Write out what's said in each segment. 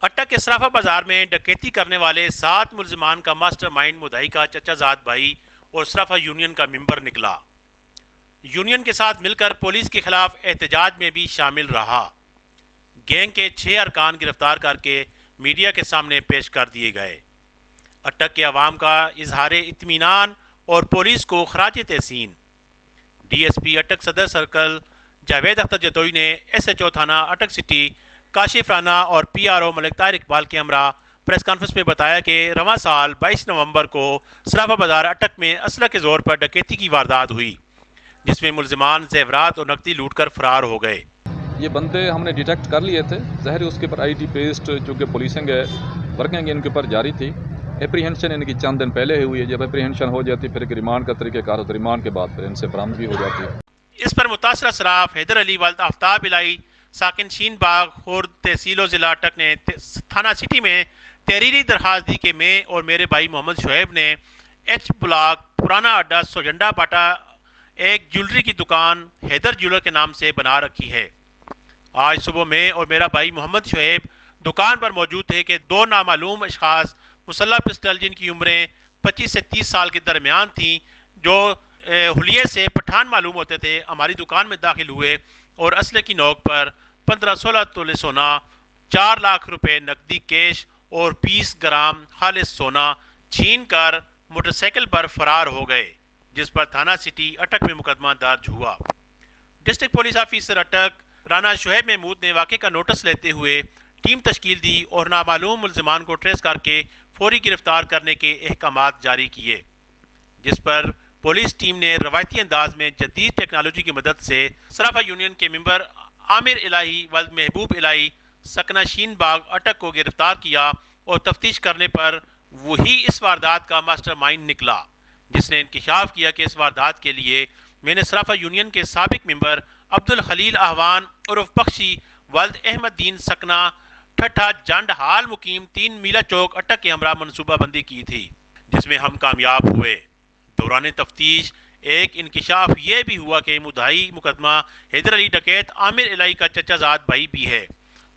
اٹک کے صرافہ بازار میں ڈکیتی کرنے والے 7 ملزمان کا ماسٹر مائنڈ مدعی کا چچا زاد بھائی اور صرافہ یونین کا ممبر نکلا۔ یونین کے ساتھ مل کر پولیس کے خلاف احتجاج میں بھی شامل رہا۔ گینگ کے 6 ارکان گرفتار کر کے میڈیا کے سامنے پیش کر دیے گئے۔ اٹک کے عوام کا اظہار اطمینان اور پولیس کو خراج تحسین۔ ڈی ایس پی اٹک صدر سرکل جاوید اختر جتوئی نے ایس ایچ او تھانہ اٹک سٹی کاشف رانا اور پی آر او ملک طاہر اقبال کے ہمراہ پریس کانفرنس میں بتایا کہ رواں سال 22 نومبر کو صرافہ بازار اٹک میں اسلحے کے زور پر ڈکیتی کی واردات ہوئی، جس میں ملزمان زیورات اور نقدی لوٹ کر فرار ہو گئے۔ یہ بندے ہم نے ڈیٹیکٹ کر لیے تھے، ظاہر اس کے اوپر آئی ٹی پیسٹ جو کہ پولیسنگ ہے ورکنگ ان کے اوپر جاری تھی۔ اپریہنشن ان کی چند دن پہلے ہوئی ہے، جب اپریہنشن ہو جاتی پھر ایک ریمانڈ کا طریقہ کار ہوتا ہے، ریمانڈ کے بعد پھر ان سے برآمدگی ہو جاتی ہے۔ اس پر متاثرہ صراف حیدر علی والد آفتاب الہی ساکن شین باغ خورد تحصیل و ضلع اٹک نے تھانہ سٹی میں تحریری درخواست دی کہ میں اور میرے بھائی محمد شعیب نے ایچ بلاک پرانا اڈا سوجنڈا باٹا ایک جیولری کی دکان حیدر جیولر کے نام سے بنا رکھی ہے۔ آج صبح میں اور میرا بھائی محمد شعیب دکان پر موجود تھے کہ 2 نامعلوم اشخاص مسلح پسٹل جن کی عمریں 25 سے 30 سال کے درمیان تھیں، جو حلیے سے پٹھان معلوم ہوتے تھے، ہماری دکان میں داخل ہوئے اور اسلحے کی نوک پر 15-16 تولے سونا، 4 لاکھ روپے نقدی کیش اور 20 گرام خالص سونا چھین کر موٹر سائیکل پر فرار ہو گئے، جس پر تھانہ سٹی اٹک میں مقدمہ درج ہوا۔ ڈسٹرکٹ پولیس آفیسر اٹک رانا شعیب محمود نے واقعے کا نوٹس لیتے ہوئے ٹیم تشکیل دی اور نامعلوم ملزمان کو ٹریس کر کے فوری گرفتار کرنے کے احکامات جاری کیے، جس پر پولیس ٹیم نے روایتی انداز میں جدید ٹیکنالوجی کی مدد سے صرافہ یونین کے ممبر عامر الہی ولد محبوب الہی سکنہ شین باغ اٹک کو گرفتار کیا اور تفتیش کرنے پر وہی اس واردات کا ماسٹر مائنڈ نکلا، جس نے انکشاف کیا کہ اس واردات کے لیے میں نے صرافہ یونین کے سابق ممبر عبد الخلیل احوان عرف بخشی ولد احمد دین سکنہ ٹھٹھا جنڈ حال مقیم 3 میلہ چوک اٹک کے ہمراہ منصوبہ بندی کی تھی، جس میں ہم کامیاب ہوئے۔ دوران تفتیش ایک انکشاف یہ بھی ہوا کہ مدعی مقدمہ حیدر علی ڈکیت عامر الہی کا چچا زاد بھائی بھی ہے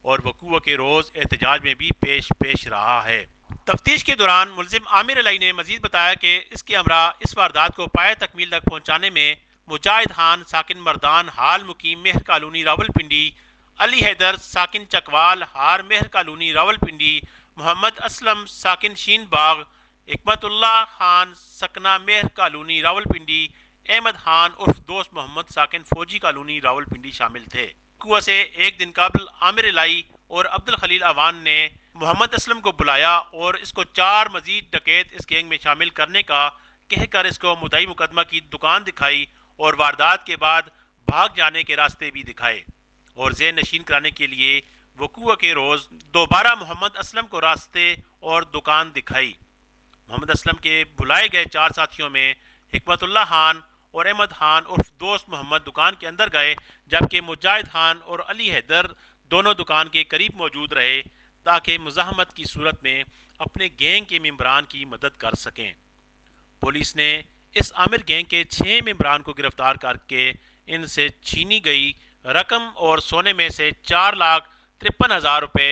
اور وقوع کے روز احتجاج میں بھی پیش رہا ہے۔ تفتیش کے دوران ملزم عامر الہی نے مزید بتایا کہ اس کے ہمراہ اس واردات کو پایہ تکمیل تک پہنچانے میں مجاہد خان ساکن مردان حال مقیم مہر کالونی راولپنڈی، علی حیدر ساکن چکوال ہار مہر کالونی راولپنڈی، محمد اسلم ساکن شین باغ، حکمت اللہ خان سکنہ مہر کالونی راولپنڈی، احمد خان عرف دوست محمد ساکن فوجی کالونی راولپنڈی شامل تھے۔ وقوع سے ایک دن قبل عامر الہی اور عبد الخلیل احوان نے محمد اسلم کو بلایا اور اس کو 4 مزید ڈکیت اس گینگ میں شامل کرنے کا کہہ کر اس کو مدعی مقدمہ کی دکان دکھائی اور واردات کے بعد بھاگ جانے کے راستے بھی دکھائے اور ذہن نشین کرانے کے لیے وقوع کے روز دوبارہ محمد اسلم کو راستے اور دکان دکھائی۔ محمد اسلم کے بلائے گئے 4 ساتھیوں میں حکمت اللہ خان اور احمد خان عرف دوست محمد دکان کے اندر گئے، جبکہ مجاہد خان اور علی حیدر دونوں دکان کے قریب موجود رہے تاکہ مزاحمت کی صورت میں اپنے گینگ کے ممبران کی مدد کر سکیں۔ پولیس نے اس عامر گینگ کے 6 ممبران کو گرفتار کر کے ان سے چھینی گئی رقم اور سونے میں سے 4,53,000 روپے،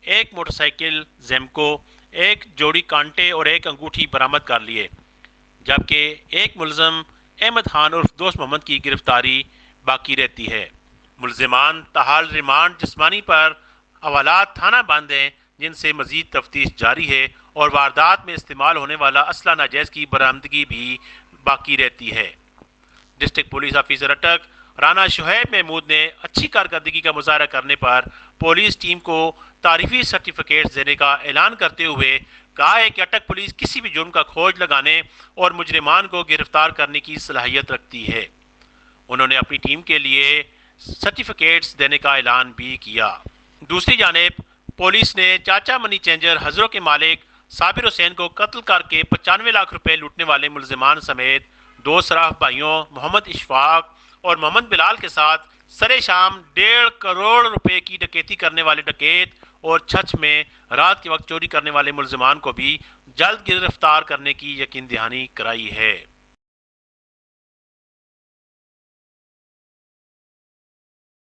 ایک موٹر سائیکل زیمکو، ایک جوڑی کانٹے اور ایک انگوٹھی برآمد کر لیے، جبکہ ایک ملزم احمد خان عرف دوست محمد کی گرفتاری باقی رہتی ہے۔ ملزمان تاحال ریمانڈ جسمانی پر حوالات تھانہ بند ہیں، جن سے مزید تفتیش جاری ہے اور واردات میں استعمال ہونے والا اسلحہ ناجائز کی برآمدگی بھی باقی رہتی ہے۔ ڈسٹرکٹ پولیس آفیسر اٹک رانا شعیب محمود نے اچھی کارکردگی کا مظاہرہ کرنے پر پولیس ٹیم کو تعریفی سرٹیفکیٹس دینے کا اعلان کرتے ہوئے کہا ہے کہ اٹک پولیس کسی بھی جرم کا کھوج لگانے اور مجرمان کو گرفتار کرنے کی صلاحیت رکھتی ہے۔ انہوں نے اپنی ٹیم کے لیے سرٹیفکیٹس دینے کا اعلان بھی کیا۔ دوسری جانب پولیس نے چاچا منی چینجر ہزروں کے مالک صابر حسین کو قتل کر کے 95 لاکھ روپے لوٹنے والے ملزمان سمیت 2 صراف بھائیوں محمد اشفاق اور محمد بلال کے ساتھ سرے شام 1.5 کروڑ روپے کی ڈکیتی کرنے والے ڈکیت اور چھچ میں رات کے وقت چوری کرنے والے ملزمان کو بھی جلد گرفتار کرنے کی یقین دہانی کرائی ہے۔